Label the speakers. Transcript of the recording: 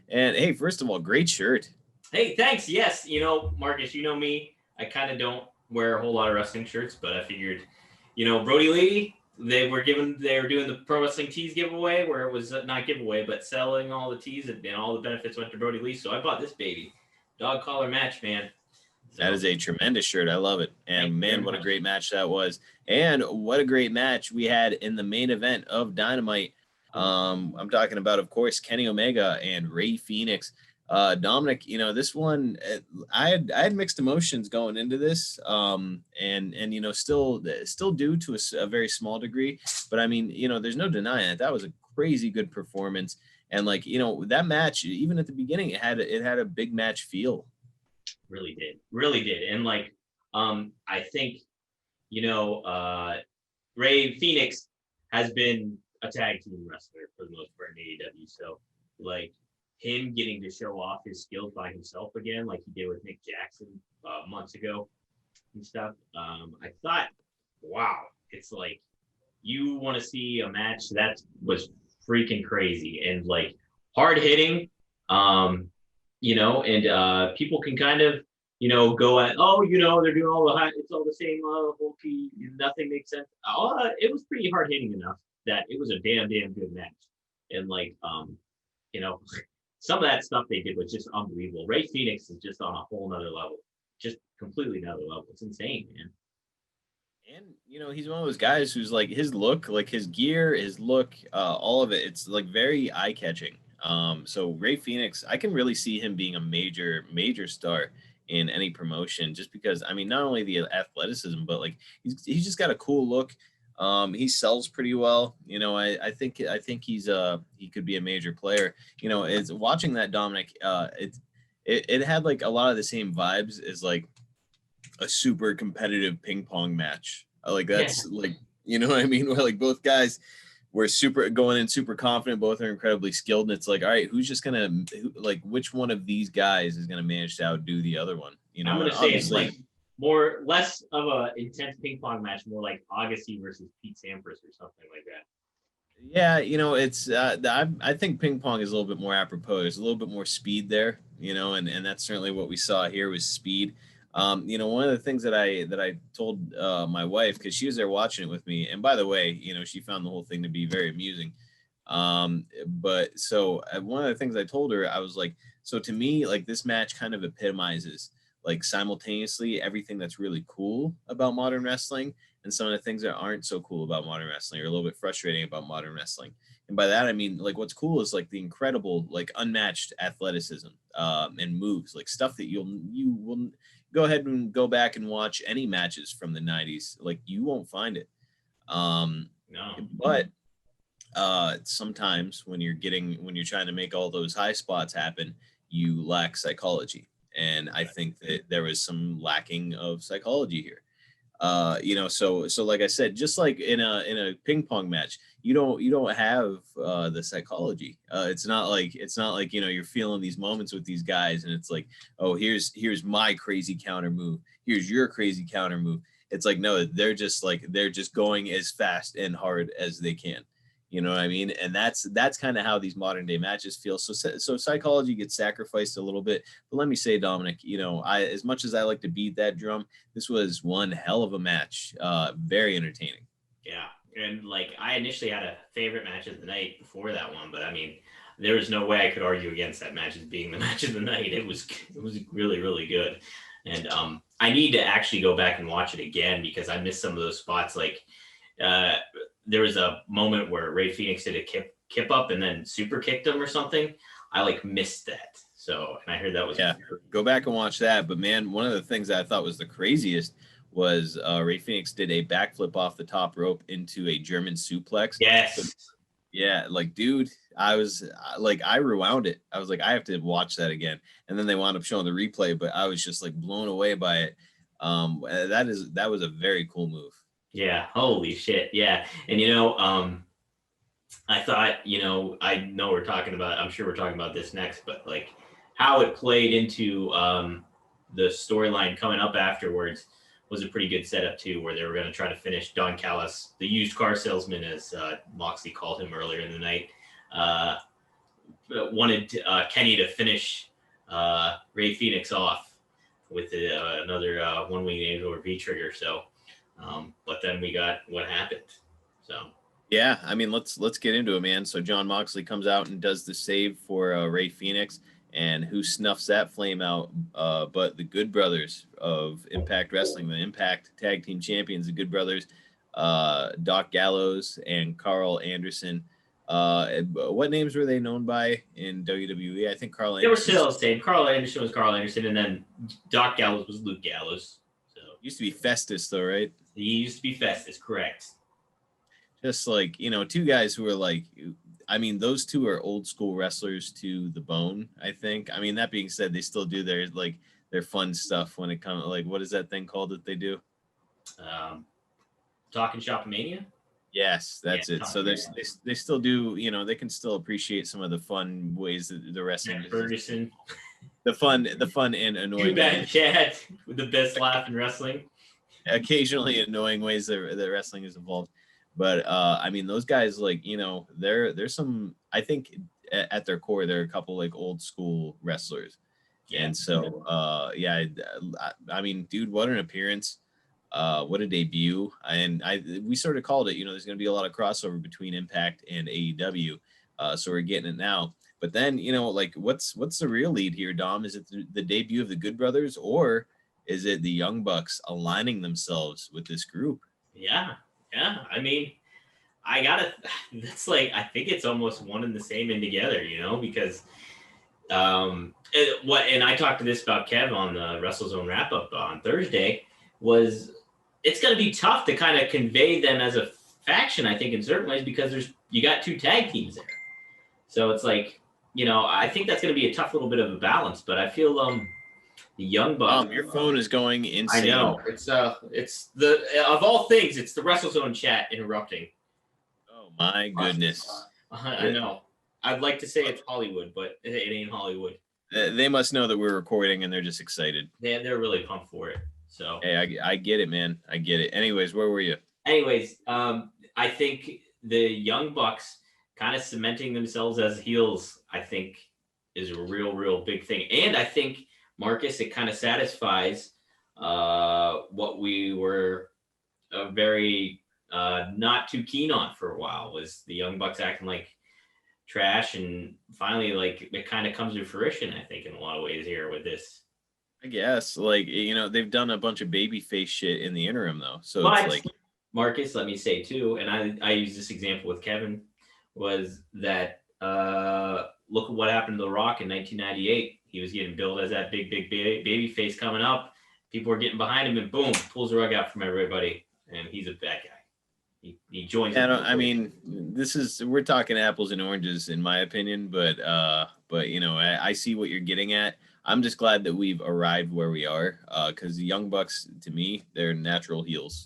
Speaker 1: And hey, first of all, great shirt.
Speaker 2: Hey, thanks. Yes, Marcus, you know me. I kind of don't wear a whole lot of wrestling shirts, but I figured, Brody Lee, they were doing the Pro Wrestling Tees giveaway where it was not giveaway, but selling all the tees and all the benefits went to Brody Lee. So I bought this baby. Dog collar match, man.
Speaker 1: That
Speaker 2: So
Speaker 1: is a tremendous shirt. I love it.
Speaker 2: thank
Speaker 1: And
Speaker 2: you very
Speaker 1: man, what a
Speaker 2: much.
Speaker 1: great match that was. And what a great match we had in the main event of Dynamite. I'm talking about, of course, Kenny Omega and Ray Phoenix. Dominic, this one, I had mixed emotions going into this, and still due to a very small degree. But I mean, there's no denying it. That was a crazy good performance, and that match, even at the beginning, it had a big match feel.
Speaker 2: Really did. And I think, you know, uh, Ray Phoenix has been a tag team wrestler for the most part in AEW. So like him getting to show off his skills by himself again, like he did with Nick Jackson months ago and stuff. I thought, wow, it's like you want to see a match that was freaking crazy and like hard hitting. Um, and people can kind of, go at, oh, they're doing all the high, it's all the same, bulky, nothing makes sense. It was pretty hard hitting enough that it was a damn good match. And you know, some of that stuff they did was just unbelievable. Ray Phoenix is just on a whole nother level, just completely another level. It's insane, man.
Speaker 1: And he's one of those guys who's like his look, like his gear, his look, all of it. It's like very eye catching. So Ray Phoenix, I can really see him being a major star in any promotion, just because I mean, not only the athleticism, but like he's just got a cool look. He sells pretty well. I think he could be a major player. It's watching that Dominic. It had like a lot of the same vibes as like a super competitive ping pong match. Like
Speaker 2: Yeah.
Speaker 1: that's like what I mean? Where like both guys were super going in super confident, both are incredibly skilled, and it's like, all right, who's just gonna like which one of these guys is gonna manage to outdo the other one?
Speaker 2: I'm
Speaker 1: And
Speaker 2: gonna say it's
Speaker 1: obviously,
Speaker 2: like less of a intense ping pong match, more like Agassi versus Pete Sampras or something like that.
Speaker 1: yeah, it's I think ping pong is a little bit more apropos. There's a little bit more speed there, and that's certainly what we saw here was speed. One of the things that I told my wife, because she was there watching it with me, and by the way, she found the whole thing to be very amusing. But so one of the things I told her, I was like, so to me, like this match kind of epitomizes like simultaneously everything that's really cool about modern wrestling and some of the things that aren't so cool about modern wrestling or a little bit frustrating about modern wrestling. And by that I mean like what's cool is like the incredible, like unmatched athleticism and moves, like stuff that you will go ahead and go back and watch any matches from the 90s, like you won't find it. Um,
Speaker 2: No.
Speaker 1: but sometimes when you're trying to make all those high spots happen, you lack psychology, and I think that there was some lacking of psychology here. So like I said, just like in a ping pong match, you don't have the psychology. It's not like you're feeling these moments with these guys and it's like, oh, here's my crazy counter move, here's your crazy counter move. It's like, no, they're just going as fast and hard as they can. You know what I mean? And that's kind of how these modern day matches feel. So psychology gets sacrificed a little bit. But let me say, Dominic, I, as much as I like to beat that drum, this was one hell of a match. Very entertaining.
Speaker 2: Yeah. And I initially had a favorite match of the night before that one, but I mean, there was no way I could argue against that match as being the match of the night. It was really, really good. And I need to actually go back and watch it again because I missed some of those spots. Uh, there was a moment where Ray Phoenix did a kip up and then super kicked him or something. I missed that. So, and I heard that was
Speaker 1: Yeah, go back and watch that. But man, one of the things that I thought was the craziest was Ray Phoenix did a backflip off the top rope into a German suplex. So
Speaker 2: yes.
Speaker 1: yeah, like dude, I rewound it. I was like, I have to watch that again. And then they wound up showing the replay, but I was just like blown away by it. That was a very cool move.
Speaker 2: Yeah. Holy shit. Yeah. And I thought, I know we're talking about, I'm sure we're talking about this next, but how it played into the storyline coming up afterwards was a pretty good setup too, where they were going to try to finish Don Callis, the used car salesman, as Moxley called him earlier in the night. wanted Kenny to finish Ray Phoenix off with another one wing angel or V trigger. So, but then we got what happened. So.
Speaker 1: Yeah, I mean, let's get into it, man. So John Moxley comes out and does the save for Ray Phoenix, and who snuffs that flame out? But the Good Brothers of Impact Wrestling, the Impact Tag Team Champions, the Good Brothers, Doc Gallows and Karl Anderson. What names were they known by in WWE? I think Karl
Speaker 2: They were
Speaker 1: Anderson
Speaker 2: still the same. Karl Anderson was Karl Anderson, and then Doc Gallows was Luke Gallows. So
Speaker 1: used to be Festus, though, right?
Speaker 2: he used to be Festus, correct?
Speaker 1: Just like, two guys who are like, I mean, those two are old school wrestlers to the bone, I think. I mean, that being said, they still do their fun stuff when it comes, like, what is that thing called that they do?
Speaker 2: Talking Shop Mania?
Speaker 1: Yes, that's it. So they still do, they can still appreciate some of the fun ways that the wrestling is.
Speaker 2: Ferguson.
Speaker 1: The fun and annoying.
Speaker 2: Too bad Chad with the best laugh in wrestling.
Speaker 1: Occasionally annoying ways that wrestling is evolved. But I mean, those guys, like, there's some, I think at their core, they're a couple like old school wrestlers. Yeah. And so, yeah, I mean, dude, what an appearance. What a debut. And we sort of called it, there's going to be a lot of crossover between Impact and AEW. So we're getting it now. But then, like, what's the real lead here, Dom? Is it the debut of the Good Brothers, or is it the Young Bucks aligning themselves with this group?
Speaker 2: Yeah. I mean, that's like, I think it's almost one and the same in together, because and I talked to this about Kev on the WrestleZone wrap up on Thursday, was it's going to be tough to kind of convey them as a faction, I think, in certain ways, because you got two tag teams there. So it's like, I think that's going to be a tough little bit of a balance, but I feel the Young Bucks.
Speaker 1: Your phone is going insane.
Speaker 2: I know. It's the of all things, it's the WrestleZone chat interrupting.
Speaker 1: Oh my goodness.
Speaker 2: I know. I'd like to say it's Hollywood, but it ain't Hollywood.
Speaker 1: They must know that we're recording and they're just excited.
Speaker 2: They're really pumped for it. So
Speaker 1: hey, I get it, man. I get it. Anyways, where were you?
Speaker 2: I think the Young Bucks kind of cementing themselves as heels, I think, is a real big thing. And I think, Marcus, it kind of satisfies what we were very not too keen on for a while, was the Young Bucks acting like trash, and finally, like, it kind of comes to fruition, I think, in a lot of ways here with this.
Speaker 1: I guess, like, they've done a bunch of babyface shit in the interim, though. So
Speaker 2: but,
Speaker 1: it's like,
Speaker 2: Marcus, let me say too, and I use this example with Kevin, was that look at what happened to The Rock in 1998. He was getting billed as that big baby face coming up. People were getting behind him, and boom, pulls the rug out from everybody, and he's a bad guy. He joins.
Speaker 1: I mean, we're talking apples and oranges, in my opinion, but I see what you're getting at. I'm just glad that we've arrived where we are, because the Young Bucks, to me, they're natural heels.